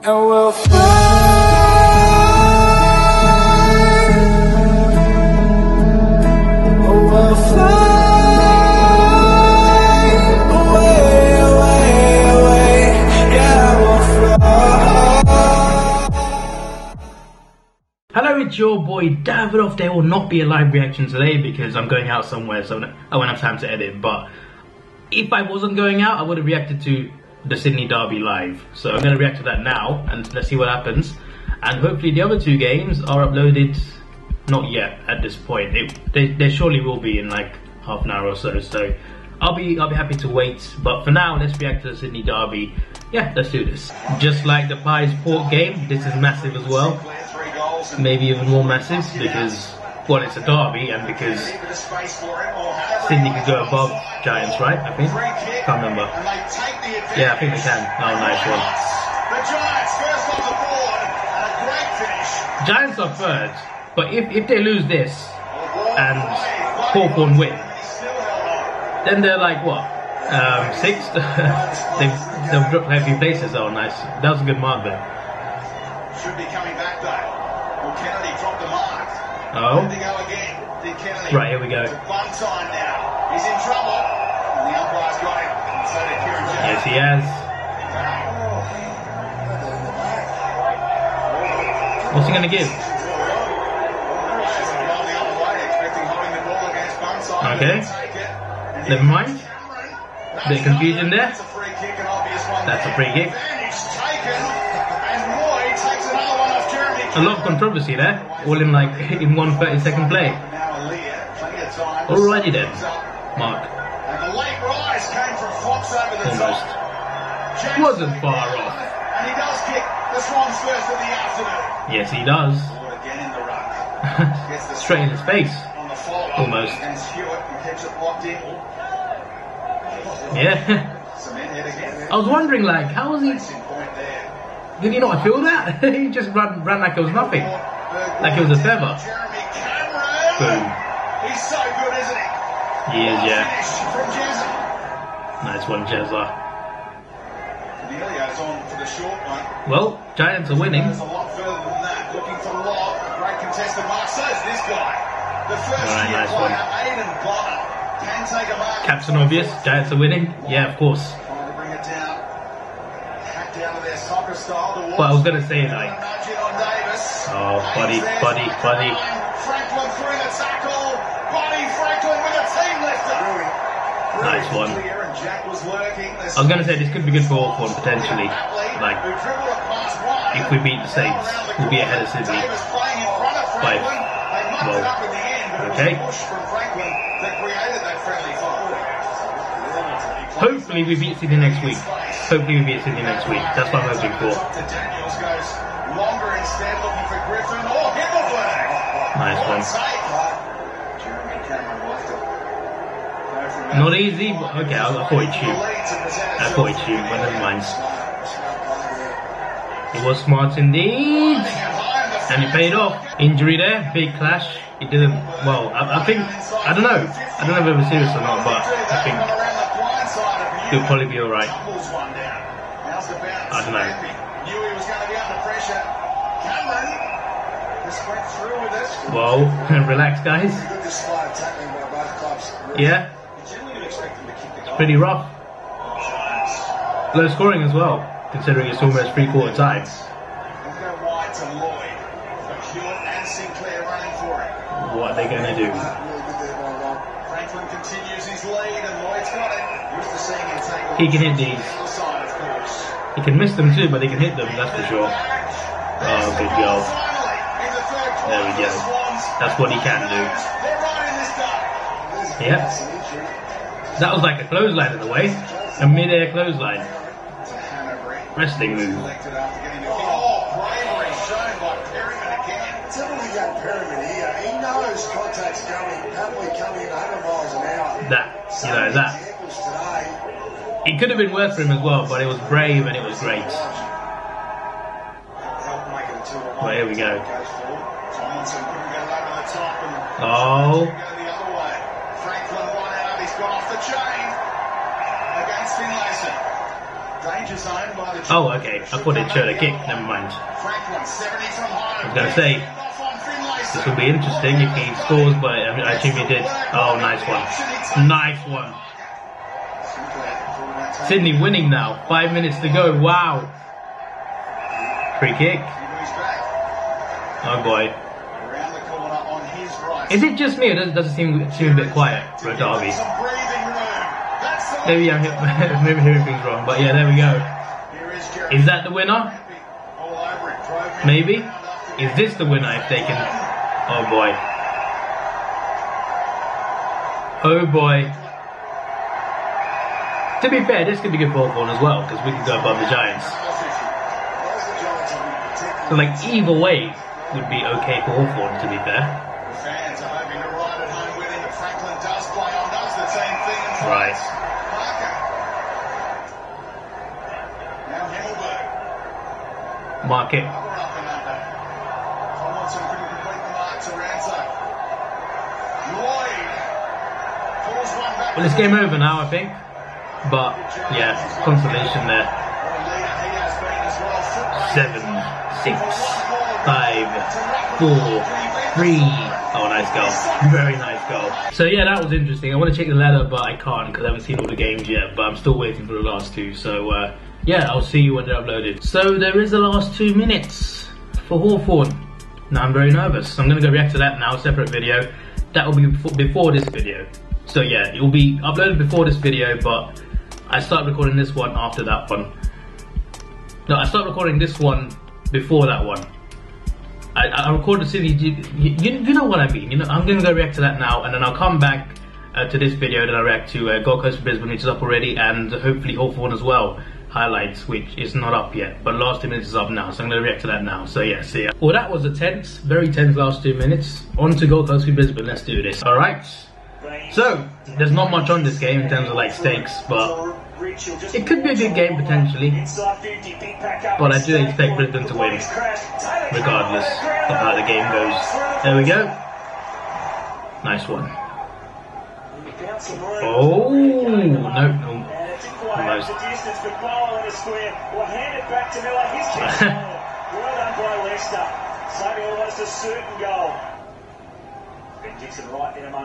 And we'll fly away, away, away. Yeah, we'll fly. Hello, it's your boy Davidoff. There will not be a live reaction today because I'm going out somewhere, so I won't have time to edit. But if I wasn't going out, I would have reacted to the Sydney Derby live. So I'm going to react to that now, and let's see what happens. And hopefully the other two games are uploaded. Not yet at this point. They surely will be in like half an hour or so. So I'll be happy to wait. But for now, let's react to the Sydney Derby. Yeah, let's do this. Just like the Pies Port game, this is massive as well. Maybe even more massive because, well, it's a derby and because Sydney could go above Giants, right? I think. Can't remember. Yeah, I think they can. Oh, nice one. Giants are third, but if they lose this and Hawthorn win, then they're like what? Sixth? They've dropped a few places. Oh, nice. That was a good mark there. Should be coming back though. Well, Kennedy dropped the mark. Oh. They go again. Did Kennedy. Right, here we go. It's one time now. He's in trouble. And the umpire's got him. And so did Kieran James. Yes, he has. What's he going to give? Okay. Never mind. Bit of confusion there. That's a free kick. A lot of controversy there, all in like in 1 30-second play. Alrighty then, Mark. Almost. Wasn't far off. And he does kick the Swans first of the afternoon. Yes, he does. Again in the ruck. Straight in his face. On the follow-up. Almost. And Stewart keeps it locked in. Yeah. Cement head again. I was wondering, like, how was he? Did he not feel that? He just ran like it was nothing. Like it was a feather. Boom. He's so good, isn't he? He is, yeah. From Jezza. Nice one, Jezza. Cornelio's on for the short one. Well, Giants are winning. There's a lot further than that. Looking for Lock. Great contested mark. So is this guy. The first year nice player, one. Aiden Bonner, can take a mark. Captain obvious. Giants are winning. Yeah, of course. Trying to bring it down. Hack down to their soccer style. Well, I was going to say, like, oh, buddy. Franklin through the tackle. Buddy Franklin with a team lifter. Nice one. I was going to say this could be good for Hawthorn potentially. Like, if we beat the Saints, we'll be ahead of Sydney. But, well, okay. Hopefully we beat Sydney next week. That's what I'm hoping for. Nice one. Not easy, but okay, I thought he'd shoot. But never mind. It was smart indeed. And it paid off. Injury there, big clash. It didn't, well, I think, I don't know if it was serious or not, but I think it'll probably be alright. I don't know. Whoa, relax guys. Yeah. It's pretty rough. Low scoring as well, considering it's almost 3/4 time. What are they going to do? He can hit these. He can miss them too, but he can hit them, that's for sure. Oh, good goal. There we go. That's what he can do. Yep. That was like a clothesline in a way. A mid-air clothesline. Wrestling move. That. It could have been worse for him as well, but it was brave and it was great. Well, here we go. Oh. Danger zone by the Oh, okay. I thought they'd show the kick. Never mind. Franklin, 70 from home. I was going to say, this will be interesting if he scores, but I assume he did. Oh, nice one. Nice one. Sydney winning now. 5 minutes to go. Wow. Free kick. Oh, boy. Is it just me, or does it seem a bit quiet for a derby? Maybe I'm hearing things wrong, but yeah, there we go. Is that the winner? Maybe? Is this the winner if they can... Oh boy. Oh boy. To be fair, this could be good for Hawthorn as well, because we could go above the Giants. So like, either way would be okay for Hawthorn, to be fair. Right. Mark it. Well, it's game over now, I think. But yeah, consolation there. 7, 6, 5, 4, 3. Oh, nice goal. Very nice goal. So yeah, that was interesting. I want to check the ladder, but I can't because I haven't seen all the games yet. But I'm still waiting for the last two. So yeah, I'll see you when they're uploaded. So there is the last 2 minutes for Hawthorn. Now I'm very nervous. I'm going to go react to that now, separate video. That will be before this video. So yeah, it will be uploaded before this video, but I start recording this one after that one. No, I start recording this one before that one. I recorded Sydney. You know what I mean. You know, I'm gonna go react to that now, and then I'll come back to this video. Then I react to Gold Coast Brisbane, which is up already, and hopefully Hawthorn as well. Highlights, which is not up yet, but last 2 minutes is up now, so I'm gonna react to that now. So yeah, see ya. Well, that was a tense, very tense last 2 minutes. On to Gold Coast Brisbane. Let's do this. All right. So there's not much on this game in terms of like stakes, but it could be a good game potentially. But I do expect Brisbane to win, regardless of how the game goes. There we go. Nice one. Oh, no. Almost.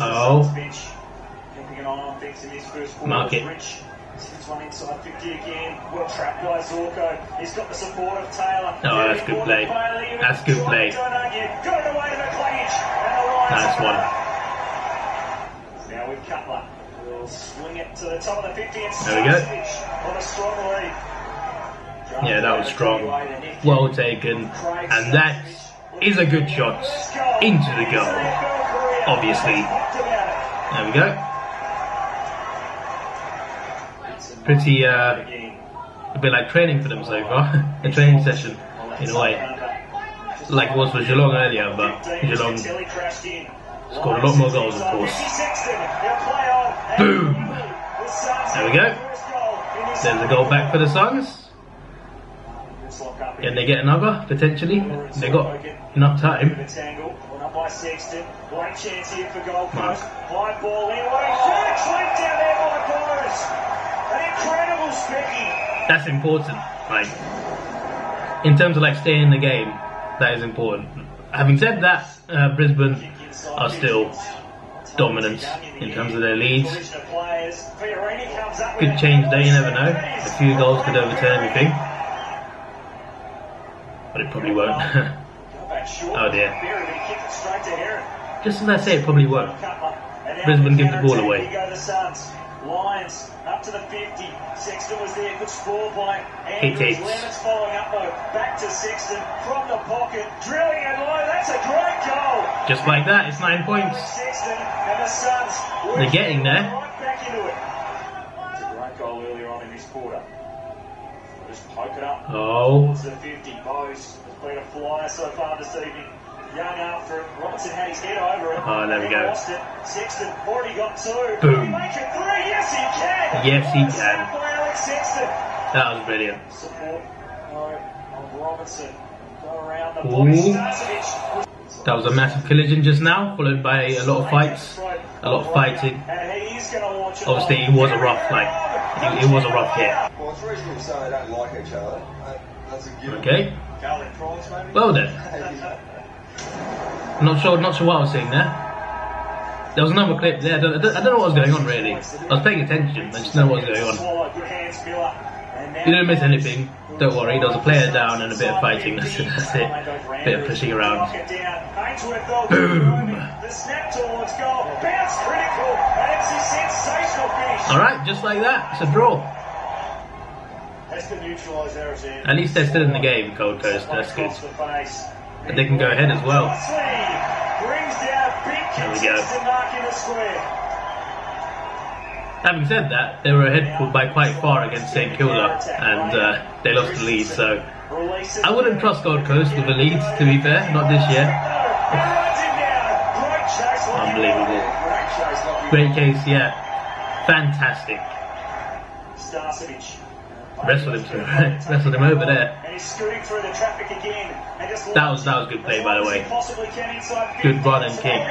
Oh. Mark it. One inside 50 again. Well trapped by Zorko. He's got the support of Taylor. Oh, that's good play. That's good play. Nice one. Now with Cutler. We'll swing it to the top of the 50 and there we go. On a strong lead. Yeah, that was strong. Well taken. And that is a good shot into the goal. Obviously. There we go. Pretty, a bit like training for them so far. A training session, in a way. Like it was for Geelong earlier, but Geelong scored a lot more goals, of course. Boom! There we go. There's a goal back for the Suns. Can they get another, potentially? They got enough time. Mark. That's important, like, in terms of like staying in the game, that is important. Having said that, Brisbane are still dominant in terms of their leads. Could change there, you never know. A few goals could overturn everything. But it probably won't. Oh dear. Just as I say, it probably won't. Brisbane give the ball away. Lions up to the 50. Sexton was there. Good score by Andrews. Lemon's following up though. Back to Sexton from the pocket. Drilling it low. That's a great goal. Just like that, it's 9 points. Sexton and the Suns. They're getting there. Right back into it. It's a great goal earlier on in this quarter. Just poke it up. Oh. Towards the 50. Bose has been a flyer so far this evening. Young after it. Robinson had his head over it. Oh, there we go. Sexton already got 2. Boom. Can he make it 3? Yes, he can. Yes, he can. By Alex Sexton. That was brilliant. Support of Robinson. Go around the Ooh. body. That was a massive collision just now, followed by a lot of fights. a lot of fighting. And he is going to launch it. Obviously, it was a rough, it was a rough hit. Well, it's reasonable to say they don't like each other. That's a given. Okay. Garlic prawns, maybe? Well then. Not sure what I was seeing there. There was another clip there. I don't know what was going on really. I was paying attention. I just don't know what was going on. Good hands, Miller. You didn't miss anything. Don't worry. There was a player down and a bit of fighting. That's it. Bit of pushing around. Boom. The snap towards goal. Bounce critical. That's a sensational finish. All right, just like that. It's a draw. That's the neutraliser. At least they're still in the game, Gold Coast. That's good. But they can go ahead as well. There we go. Having said that, they were ahead by quite far against St Kilda, and they lost the lead. So I wouldn't trust Gold Coast with the leads, to be fair, not this year. Unbelievable. Great case, yeah. Fantastic. Wrestled him over there. And he's scooting through the traffic again. That was good play, by the way. Good run and kick.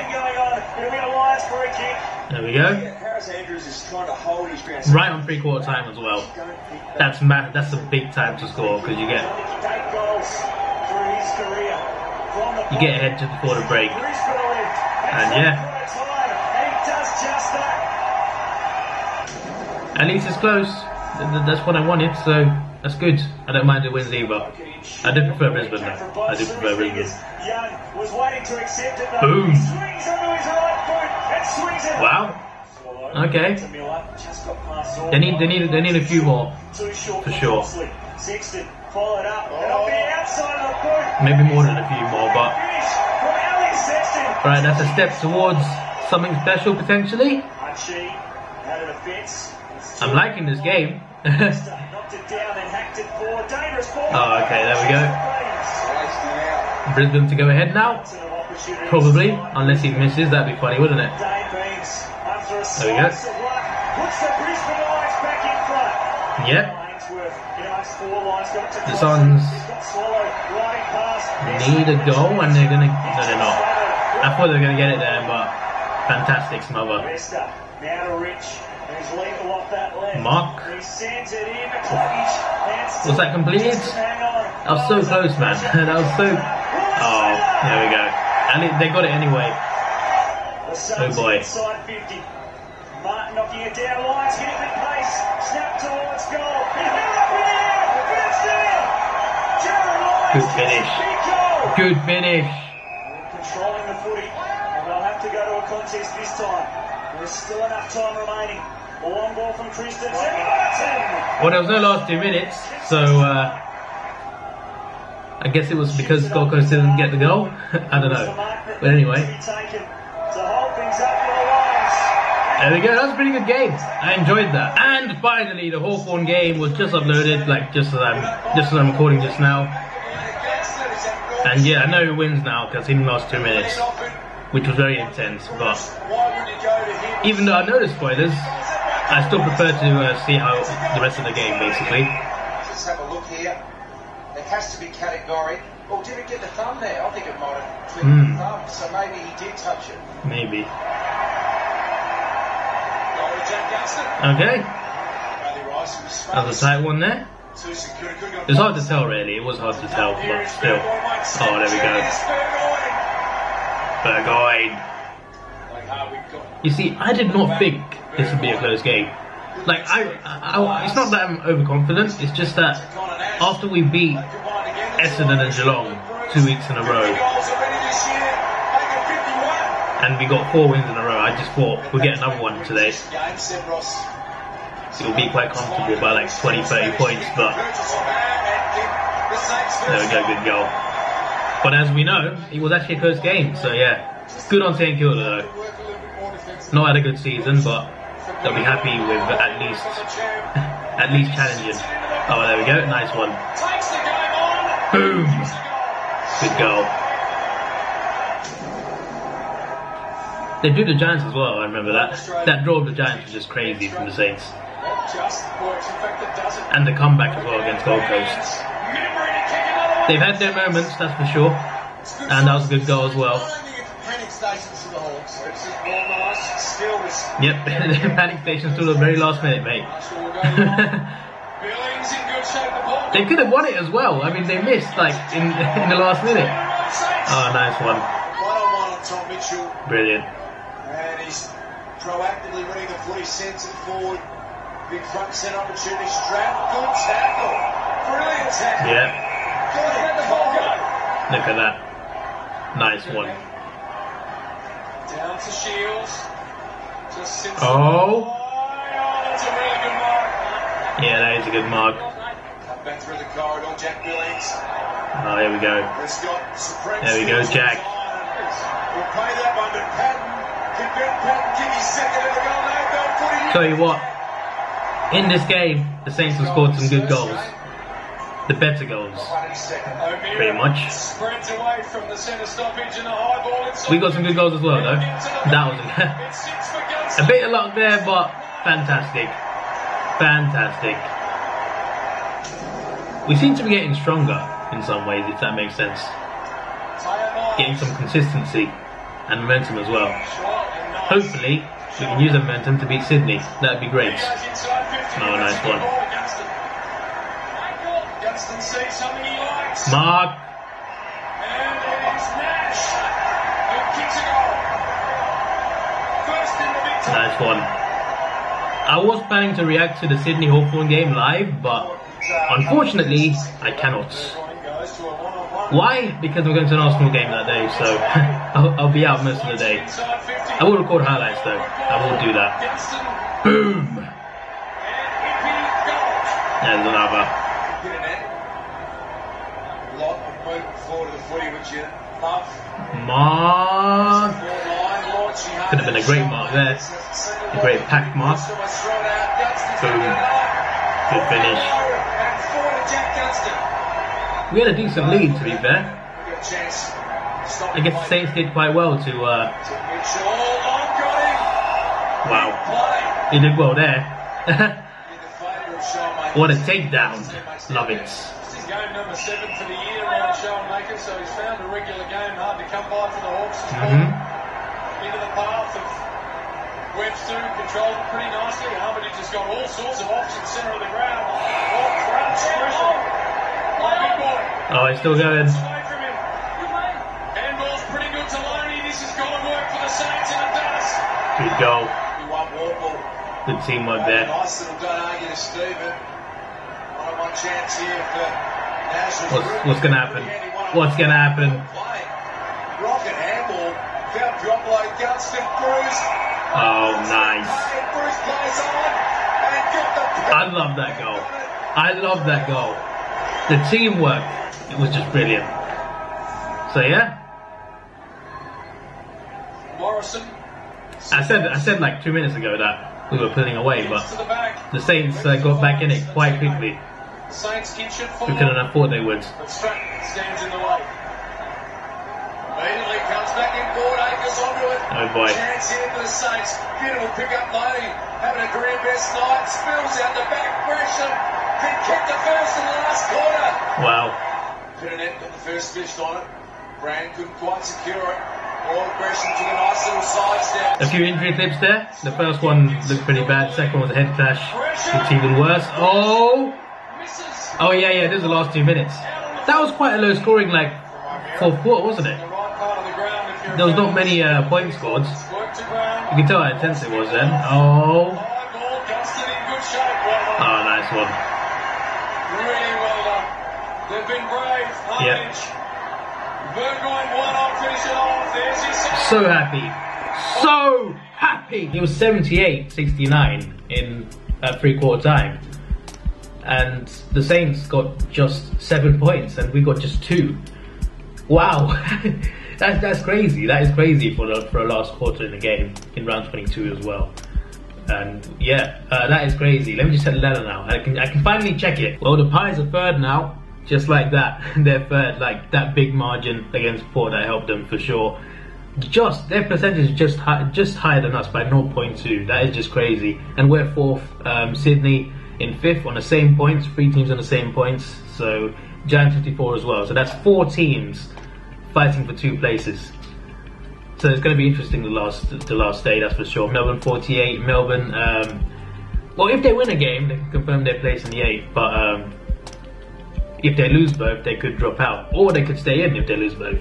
There we go. Right on 3/4 time as well. That's a big time to score because you get ahead just before the break. And yeah. At least it's close. That's what I wanted, so that's good. I don't mind the wins either. I do prefer Brisbane though. I do prefer Brisbane. Boom. Wow. Okay. They need a few more for sure. Maybe more than a few more, but right, that's a step towards something special potentially. I'm liking this game. Oh, okay, there we go. Brisbane to go ahead now. Probably, unless he misses, that'd be funny, wouldn't it? There we go. Yep. The Swans need a goal, and they're gonna. No, they're not. I thought they were gonna get it there, but fantastic smother. Mark. Was that completed? That was so close, man. That was so. Oh, there we go. And they got it anyway. Oh boy. Martin knocking it down, Lions getting the pace, snap towards goal. Good finish. Good finish. Controlling the footy, and they'll have to go to a contest this time. There's still enough time remaining. A long ball from Krys Talk. Well, there was no last 2 minutes, so I guess it was because Gold Coast didn't get the goal. I don't know. But anyway. There we go, that was a pretty good game. I enjoyed that. And finally, the Hawthorn game was just uploaded, like just as I'm recording just now. And yeah, I know who wins now because he lost 2 minutes, which was very intense. But even though I know the spoilers, I still prefer to see how the rest of the game, basically. Let's have a look here. There has to be category. Oh, did it get the thumb there? I think it might have clipped the thumb, so maybe he did touch it. Maybe. Okay. That was a tight one there. It's hard to tell, really. It was hard to tell, but still. Oh, there we go. Burgoyne. You see, I did not think this would be a close game. Like, it's not that I'm overconfident. It's just that after we beat Essendon and Geelong 2 weeks in a row, and we got 4 wins in a row, I just thought we'll get another one today. It'll be quite comfortable by like 20-30 points, but there we go, good goal. But as we know, it was actually a close game, so yeah, good on St Kilda though. Not had a good season, but they'll be happy with at least challenging. Oh, there we go, nice one. Boom! Good goal. They drew the Giants as well, I remember that. That draw of the Giants was just crazy from the Saints. And the comeback as well against Gold Coast. They've had their moments, that's for sure. And that was a good goal as well. panic stations to the Hawks. This is more nice. Still this. Yep, the panic stations till the very last minute, mate. Marshall will go long. Billings in good shape. The ball. They could have won it as well. I mean, they missed like in the last minute. Oh, nice one. One-on-one on Tom Mitchell. Brilliant. And he's proactively winning the footy, sends it forward. Big front centre opportunity. Strap. Good tackle. Brilliant tackle. Yeah. Good let the ball go. Look at that. Nice one. Down to Shields. Just sits. Oh. That's a really good mark. Yeah, that is a good mark. Come back through the corridor. Jack Billings. Oh, there we go. There we go, Jack. We'll play that one to Patton. Can Ben Patton give his second in the goal? No, don't put it in. Tell you what, in this game, the Saints have scored some good goals. The better goals, pretty much. Spreads away from the centre stoppage and the high ball inside. We got some good goals as well, though. That was a bit of luck there, but fantastic. Fantastic. We seem to be getting stronger in some ways, if that makes sense. Getting some consistency and momentum as well. Hopefully, we can use the momentum to beat Sydney. That'd be great. Oh, nice one. Gunston sees something he likes. Mark. And it's Nash who kicks a goal. First in the victory. Nice one. I was planning to react to the Sydney Hawthorn game live, but unfortunately, I cannot. Why? Because we're going to an Arsenal game that day, so I'll be out most of the day. I will record highlights though. I will do that. Boom! There's another. Mark. Could have been a great mark there. A great pack mark. Boom. Good finish. We had a decent lead, to be fair. I guess the Saints did quite well to... Wow. He did well there. What a takedown. Love it. Game number 7 for the year around Showmaker, so he's found a regular game hard to come by for the Hawks. Into the path of Webster, controlled it pretty nicely. Armitage has got all sorts of options centre of the ground. Oh, crunch, pressure. Oh, big boy. Oh, he's still going. Away from him. Handball's pretty good to Loney. This has got to work for the Saints, and it does. Good goal. Good teamwork there. Nice little don't argue to Stephen. One chance here for What's going to happen? What's going to happen? Rocket handball. Found drop low. Gunston Bruce. Oh, nice. Bruce plays on and got the. I love that goal. I love that goal. The teamwork, it was just brilliant. So yeah. Morrison. I said like 2 minutes ago that we were pulling away, but the Saints got back in it quite quickly. Saints kitchen We couldn't have thought they would. But Stratton stands in the way. Immediately comes back in board, Akers onto it. Oh boy. Chance here for the Saints. Beautiful pick up, Loney. Having a career best night. Spills out the back. Gresham can kick the first in the last quarter. Wow. Pinnet got the first fish on it. Brand couldn't quite secure it. All Gresham took a nice little sidestep. A few injury clips there. The first one looked pretty bad. The second one was a head clash. Looked even worse. Oh yeah, this was the last 2 minutes. That was quite a low scoring, like, 4th quarter, wasn't it? There was not many points scored. You can tell how intense it was then. Oh, nice one. Really well done. They've been brave. Yep. Burgoyne won off, finish it off. There's his So happy. So happy. It was 78-69 in at 3/4 time. And the Saints got just 7 points and we got just 2. Wow. That's crazy. That is crazy for a last quarter in the game in round 22 as well. And yeah, that is crazy. Let me just set the ladder now. I can finally check it. Well, the Pies are third now, just like that. They're third, like that big margin against Port that helped them for sure. Just their percentage is just higher than us by 0.2. That is just crazy. And we're 4th. Sydney in 5th on the same points. 3 teams on the same points. So Giant 54 as well. So that's 4 teams fighting for 2 places. So it's going to be interesting the last day, that's for sure. Melbourne 48, Melbourne. Well, if they win a game, they can confirm their place in the 8. But if they lose both, they could drop out, or they could stay in if they lose both.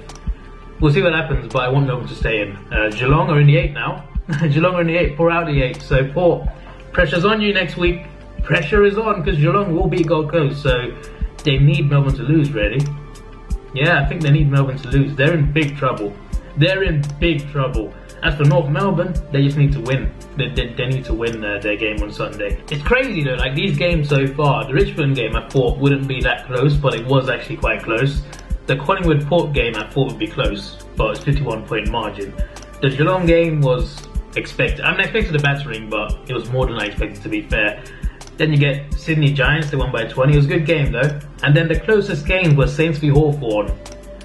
We'll see what happens, but I want Melbourne to stay in. Geelong are in the 8 now. Geelong are in the 8, Port out of the 8. So Port, pressure's on you next week. Pressure is on because Geelong will beat Gold Coast. So they need Melbourne to lose, really. Yeah, I think they need Melbourne to lose. They're in big trouble. They're in big trouble. As for North Melbourne, they just need to win. They need to win their game on Sunday. It's crazy though, like these games so far. The Richmond game I thought wouldn't be that close, but it was actually quite close. The Collingwood Port game I thought would be close, but it's 51-point margin. The Geelong game was expected. I mean, I expected a battering, but it was more than I expected, to be fair. Then you get Sydney Giants, they won by 20. It was a good game though. And then the closest game was Saints v Hawthorn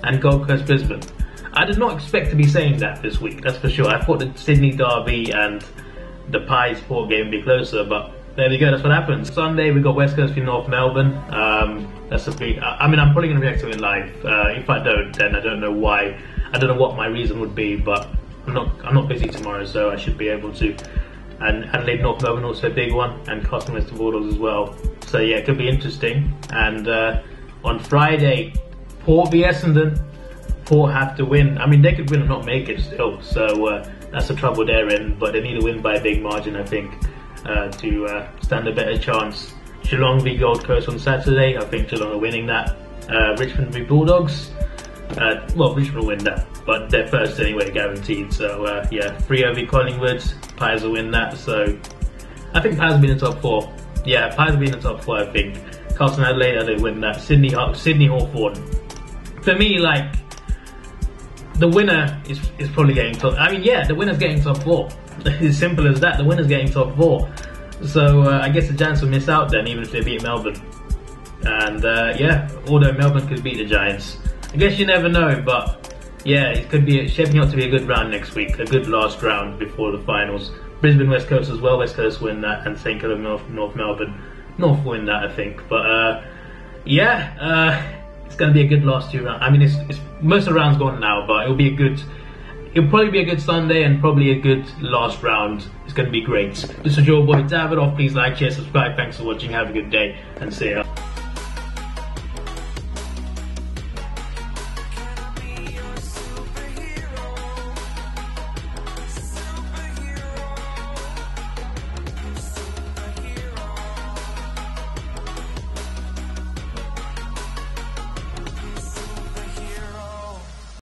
and Gold Coast Brisbane. I did not expect to be saying that this week, that's for sure. I thought the Sydney Derby and the Pies Port game would be closer, but there we go, that's what happens. Sunday we got West Coast v North Melbourne. That's a big, I mean, I'm probably going to react to it live. If I don't, then I don't know why. I don't know what my reason would be, but I'm not busy tomorrow, so I should be able to. And Adelaide North Melbourne also a big one, and Carlton West Bulldogs as well. So yeah, it could be interesting. And on Friday, Port v Essendon. Port have to win. I mean, they could win and not make it still, so that's the trouble they're in. But they need to win by a big margin, I think, to stand a better chance. Geelong v Gold Coast on Saturday. I think Geelong are winning that. Richmond v Bulldogs. Well, Richmond will win that, but they're first anyway, guaranteed. So yeah, Freo v Collingwood. Pies will win that. So I think Pies will be in the top 4. Yeah, Pies will be in the top 4. I think. Carlton Adelaide, they win that. Sydney Hawthorn. For me, like, the winner is probably getting top. I mean, yeah, the winner's getting top 4. As simple as that. The winner's getting top 4. So I guess the Giants will miss out then, even if they beat Melbourne. And yeah, although Melbourne could beat the Giants, I guess you never know. But yeah, it could be shaping up to be a good round next week, a good last round before the finals. Brisbane West Coast as well. West Coast win that, and St Kilda North Melbourne. North win that, I think. But yeah. It's going to be a good last 2 rounds. I mean, it's most of the rounds gone now, but it'll probably be a good Sunday and probably a good last round. It's going to be great. This is your boy Davidoff. Please like, share, subscribe. Thanks for watching. Have a good day and see ya.